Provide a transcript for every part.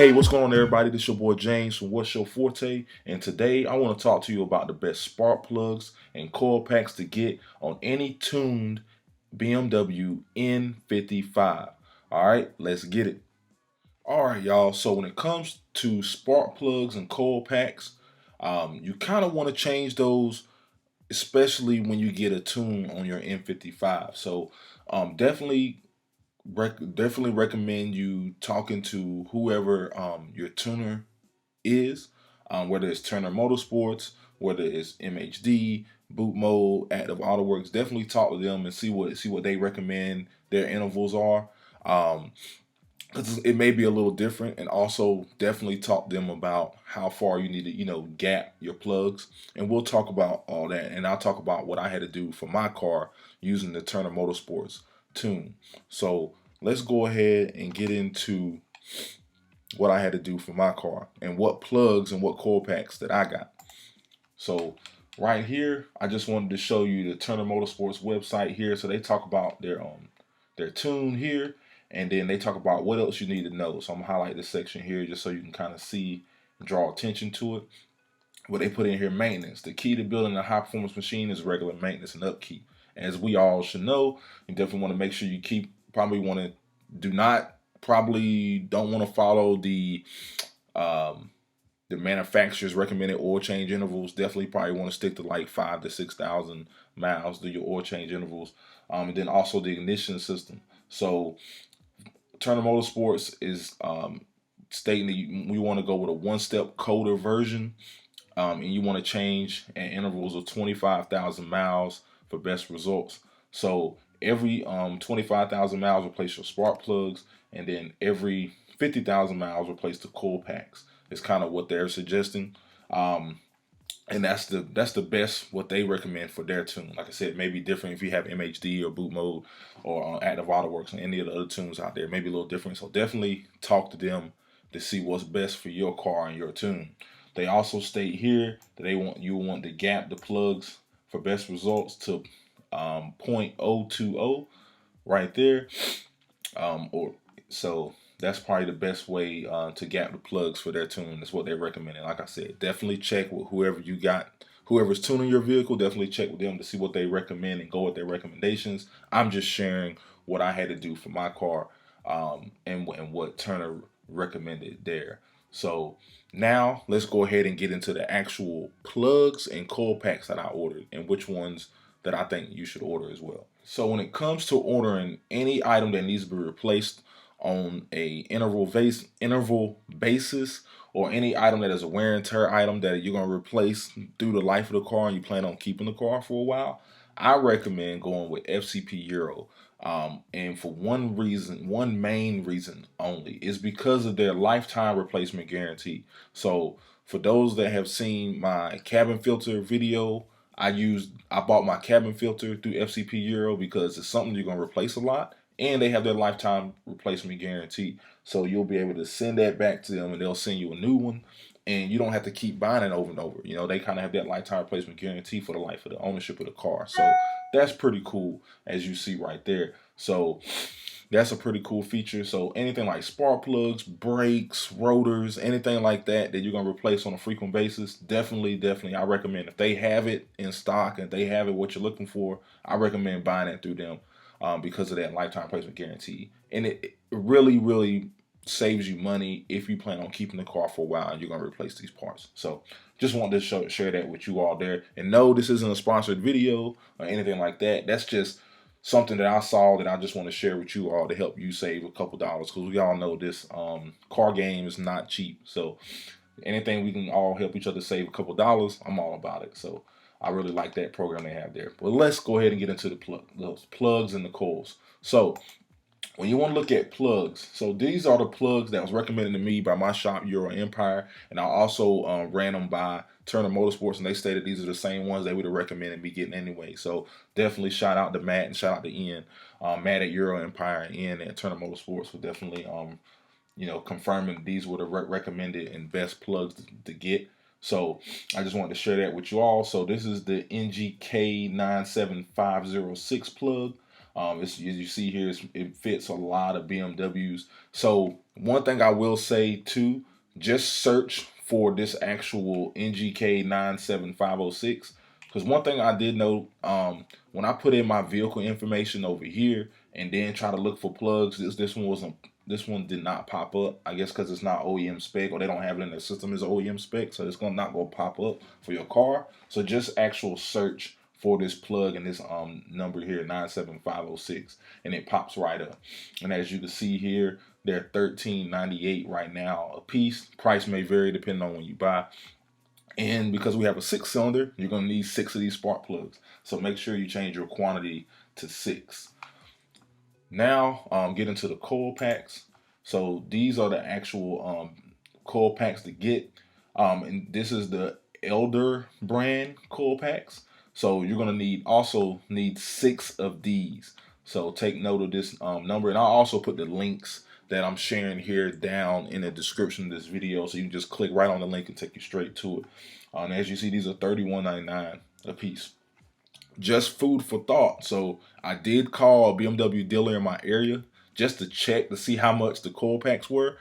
Hey, what's going on, everybody? This your boy James from What's Your Forte, and today I want to talk to you about the best spark plugs and coil packs to get on any tuned BMW N55. All right, let's get it. All right, y'all. So when it comes to spark plugs and coil packs, you kind of want to change those, especially when you get a tune on your N55. So definitely definitely recommend you talking to whoever your tuner is, whether it's Turner Motorsports, whether it's MHD, Boot Mode, Active Auto Works. Definitely talk to them and see what they recommend their intervals are. Um, 'Cause it may be a little different, and also definitely talk to them about how far you need to, gap your plugs. And we'll talk about all that, and I'll talk about what I had to do for my car using the Turner Motorsports tune. So let's go ahead and get into what I had to do for my car and what plugs and what coil packs that I got. So right here, I just wanted to show you the Turner Motorsports website here. So they talk about their tune here, and then they talk about what else you need to know. So I'm gonna highlight this section here just so you can kind of see and draw attention to it. What they put in here: maintenance. The key to building a high performance machine is regular maintenance and upkeep. As we all should know, you definitely want to make sure you keep. Probably want to do not probably don't want to follow the manufacturer's recommended oil change intervals. Definitely probably want to stick to like 5 to 6,000 miles to your oil change intervals. And then also the ignition system. So Turner Motorsports is stating that we want to go with a one-step colder version, and you want to change at intervals of 25,000 miles for best results. So every 25,000 miles replace your spark plugs, and then every 50,000 miles replace the coil packs. Is kind of what they're suggesting. And that's the best what they recommend for their tune. Like I said, it may be different if you have MHD or Boot Mode or Active Auto Works and any of the other tunes out there. Maybe a little different. So definitely talk to them to see what's best for your car and your tune. They also state here that you want to gap the plugs for best results to 0.020 right there. Or so that's probably the best way to gap the plugs for their tune. That's what they're recommending. Like I said, definitely check with whoever's tuning your vehicle. Definitely check with them to see what they recommend and go with their recommendations. I'm just sharing what I had to do for my car, and what Turner recommended there. So now let's go ahead and get into the actual plugs and coil packs that I ordered and which ones that I think you should order as well. So when it comes to ordering any item that needs to be replaced on a interval basis, or any item that is a wear and tear item that you're going to replace through the life of the car and you plan on keeping the car for a while, I recommend going with FCP Euro. And for one main reason only, is because of their lifetime replacement guarantee. So for those that have seen my cabin filter video, I bought my cabin filter through FCP Euro because it's something you're going to replace a lot, and they have their lifetime replacement guarantee. So you'll be able to send that back to them and they'll send you a new one, and you don't have to keep buying it over and over. They kind of have that lifetime replacement guarantee for the life of the ownership of the car. So that's pretty cool, as you see right there. So that's a pretty cool feature. So anything like spark plugs, brakes, rotors, anything like that you're going to replace on a frequent basis, definitely, I recommend, if they have it in stock and they have it what you're looking for, I recommend buying it through them, because of that lifetime replacement guarantee. And it really, really saves you money if you plan on keeping the car for a while and you're going to replace these parts. So just wanted to share that with you all there. And no, this isn't a sponsored video or anything like that. That's just something that I saw that I just want to share with you all to help you save a couple dollars, because we all know this car game is not cheap. So anything we can all help each other save a couple dollars, I'm all about it. So I really like that program they have there. But let's go ahead and get into those plugs and the coils. So when you want to look at plugs, so these are the plugs that was recommended to me by my shop, Euro Empire, and I also ran them by Turner Motorsports, and they stated these are the same ones they would have recommended me getting anyway. So definitely shout out to Matt and shout out to Ian, Matt at Euro Empire and Ian at Turner Motorsports for definitely confirming these were the recommended and best plugs to get. So I just wanted to share that with you all. So this is the NGK 97506 plug. As you see here, it fits a lot of BMWs. So one thing I will say too, just search for this actual NGK 97506. Because one thing I did know, when I put in my vehicle information over here and then try to look for plugs, this one did not pop up. I guess because it's not OEM spec, or they don't have it in their system as OEM spec, so it's not gonna pop up for your car. So just actual search for this plug and this number here, 97506, and it pops right up. And as you can see here, they're $13.98 right now a piece. Price may vary depending on when you buy. And because we have a 6-cylinder, you're going to need 6 of these spark plugs. So make sure you change your quantity to 6. Now, get into the coil packs. So these are the actual coil packs to get. And this is the Elder brand coil packs. So you're going to also need 6 of these. So take note of this number. And I'll also put the links that I'm sharing here down in the description of this video, so you can just click right on the link and take you straight to it. And as you see, these are $31.99 a piece. Just food for thought. So I did call a BMW dealer in my area just to check to see how much the coil packs were.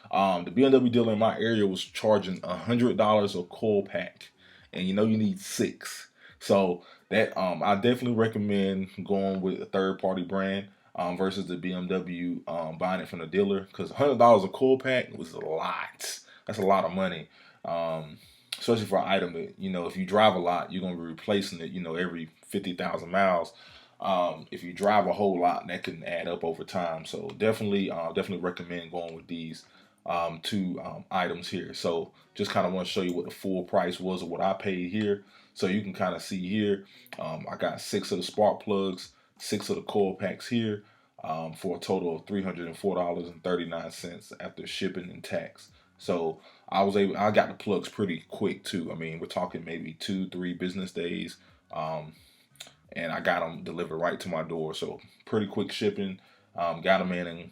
The BMW dealer in my area was charging $100 a coil pack, and you need 6. So that I definitely recommend going with a third-party brand versus the BMW buying it from the dealer, because $100 a coil pack was a lot. That's a lot of money, especially for an item that, if you drive a lot, you're going to be replacing it, every 50,000 miles. If you drive a whole lot, that can add up over time. So definitely recommend going with these two items here. So just kind of want to show you what the full price was of what I paid here. So you can kind of see here, I got 6 of the spark plugs, 6 of the coil packs here, for a total of $304.39 after shipping and tax. So I got the plugs pretty quick too. I mean, we're talking maybe 2-3 business days, and I got them delivered right to my door. So pretty quick shipping. Got them in and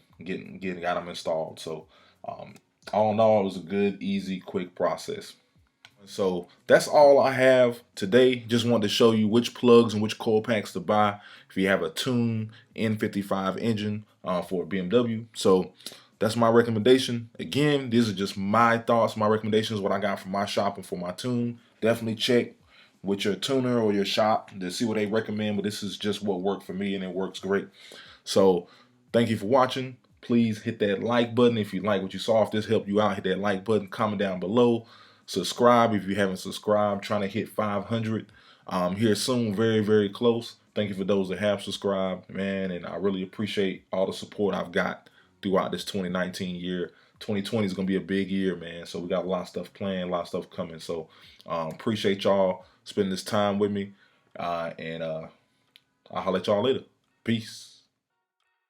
got them installed. So all in all, it was a good, easy, quick process. So that's all I have today. Just wanted to show you which plugs and which coil packs to buy if you have a tuned N55 engine for a BMW. So that's my recommendation. Again, these are just my thoughts, my recommendations, what I got from my shop and for my tune. Definitely check with your tuner or your shop to see what they recommend, but this is just what worked for me, and it works great. So thank you for watching. Please hit that like button if you like what you saw. If this helped you out, hit that like button, comment down below. Subscribe if you haven't subscribed. Trying to hit 500 here soon, very, very close. Thank you for those that have subscribed, man, and I really appreciate all the support I've got throughout this 2019 year. 2020 is going to be a big year, man, so we got a lot of stuff planned, a lot of stuff coming. So appreciate y'all spending this time with me, and I'll holler at y'all later. Peace.